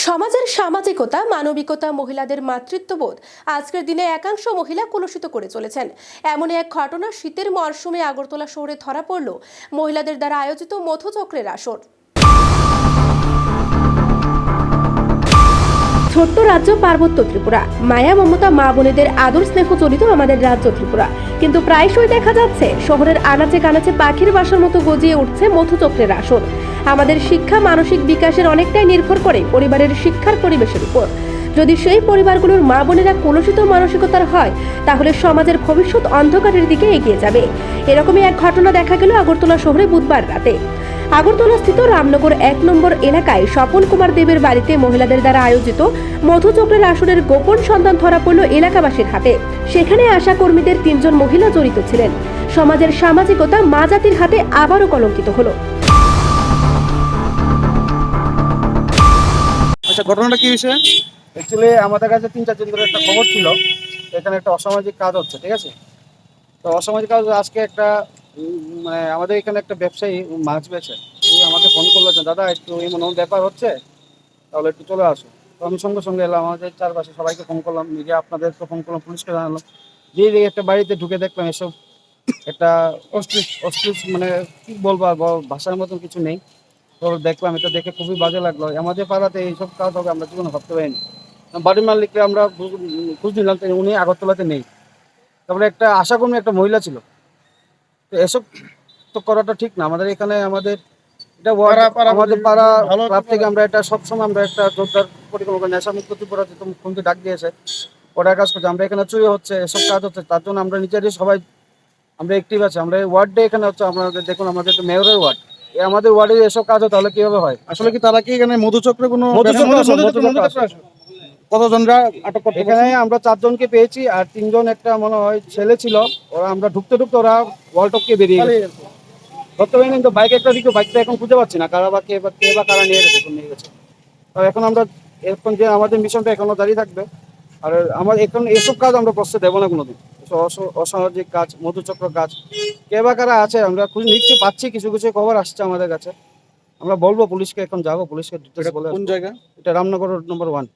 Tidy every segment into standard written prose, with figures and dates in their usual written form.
সমাজের সামাজিকতা, মানবিকতা, মহিলাদের মাতৃত্ববোধ আজকের দিনে একাংশ মহিলা কলুষিত করে চলেছেন। এমনই এক ঘটনা শীতের মরশুমে আগরতলা শহরে ধরা পড়ল মহিলাদের দ্বারা আয়োজিত মধুচক্রের আসর। ছোট্ট রাজ্য পার্বত্য ত্রিপুরা, মায়া মমতা মা বোনেদের আদর স্নেহ জড়িত আমাদের রাজ্য ত্রিপুরা, কিন্তু প্রায়শই দেখা যাচ্ছে শহরের আনাচে কানাচে পাখির বাসার মতো গজিয়ে উঠছে মধুচক্রের আসর। আমাদের শিক্ষা মানসিক বিকাশের অনেকটাই নির্ভর করে পরিবারের শিক্ষার পরিবেশের উপর। যদি সেই পরিবারগুলোর মা বোনেরা কলুষিত মানসিকতার হয়, তাহলে সমাজের ভবিষ্যৎ অন্ধকারের দিকে এগিয়ে যাবে। এরকমই এক ঘটনা দেখা গেল আগরতলা শহরে বুধবার রাতে। আগরতলা স্থিত রামনগর 1 নম্বর এলাকায় স্বপন কুমার দেবের বাড়িতে মহিলাদের দ্বারা আয়োজিত মধুচক্রের আসরের গোপন সন্ধান ধরা পড়ল এলাকাবাসীর হাতে। সেখানে আশা কর্মীদের 3 জন মহিলা জড়িত ছিলেন। সমাজের সামাজিকতা মা জাতির হাতে আবারও কলঙ্কিত হলো। আচ্ছা, ঘটনাটা কি হয়েছে? অ্যাকচুয়ালি আমাদের কাছে 3-4 দিন ধরে একটা খবর ছিল, এখানে একটা অসামাজিক কাজ হচ্ছে, ঠিক আছে? তো অসামাজিক কাজ আজকে একটা মানে আমাদের এখানে একটা ব্যবসায়ী মাছ বেচে আমাকে ফোন করলো যে দাদা একটু এমন ব্যাপার হচ্ছে, তাহলে একটু চলে আসো। তো আমি সঙ্গে সঙ্গে এলাম, আমাদের চারপাশে সবাইকে ফোন করলাম, মিডিয়া আপনাদেরকে ফোন করলাম, পুলিশকে জানালাম। যে একটা বাড়িতে ঢুকে দেখলাম এসব একটা অশ্লীল মানে কি বলবো ভাষার মতন কিছু নেই। তো দেখলাম, এটা দেখে খুবই বাজে লাগলো। আমাদের পাড়াতে এইসব কাজ হবে আমরা জীবনে ভাবতে পারিনি। বাড়ির মালিককে আমরা খোঁজ নিলাম, উনি আগরতলাতে নেই। তারপরে একটা আশাকর্মী একটা মহিলা ছিল। তো এসব তো করাটা ঠিক না। আমাদের এখানে আমাদের এটা আমাদের পাড়া ক্লাব থেকে আমরা এটা সবসময় আমরা একটা জোরদার পরিকল্পনা, নেশামুক্ত ত্রিপুরাতে তো মুখ্যমন্ত্রী ডাক দিয়েছে, ওটা কাজ করছে। আমরা এখানে চুরি হচ্ছে, এসব কাজ হচ্ছে, তার জন্য আমরা নিজেরই সবাই আমরা অ্যাক্টিভ আছি। আমরা এই ওয়ার্ডে এখানে হচ্ছে, আমাদের দেখুন আমাদের তো মেয়রের ওয়ার্ড, আমাদের ওয়ার্ডে এসব কাজ হয় তাহলে কিভাবে হয়? আসলে কি তারা কি এখানে মধুচক্রে কোনো কতজনরা আটক করতে? এখানে আমরা 4 জনকে পেয়েছি, আর 3 জন একটা মনে হয় ছেলে ছিল। ওরা আমরা ঢুকতে ওরা ওয়াল টপকে বেরিয়ে গেছে। ধরতে পারিনি, কিন্তু বাইক একটা দিকে বাইকটা এখন খুঁজে পাচ্ছি না, কারা বা কে বা কারা নিয়ে গেছে। তো এখন আমরা যে আমাদের মিশনটা এখনো দাঁড়িয়ে থাকবে। আর আমাদের এখন এসব কাজ আমরা প্রশ্রয় দেবো না কোনোদিন। অসামাজিক কাজ, মধুচক্র কাজ, কে বা কারা আছে আমরা খুঁজে নিচ্ছি, পাচ্ছি, কিছু কিছু খবর আসছে আমাদের কাছে। আমরা বলবো পুলিশকে, এখন যাবো পুলিশকে ডিটেইলস বলে। কোন জায়গা? এটা রামনগর নম্বর 1।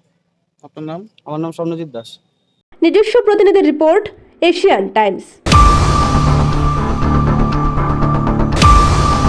আপনার নাম? আমার নাম স্বর্ণজিৎ দাস। নিজস্ব প্রতিনিধির রিপোর্ট, এশিয়ান টাইমস।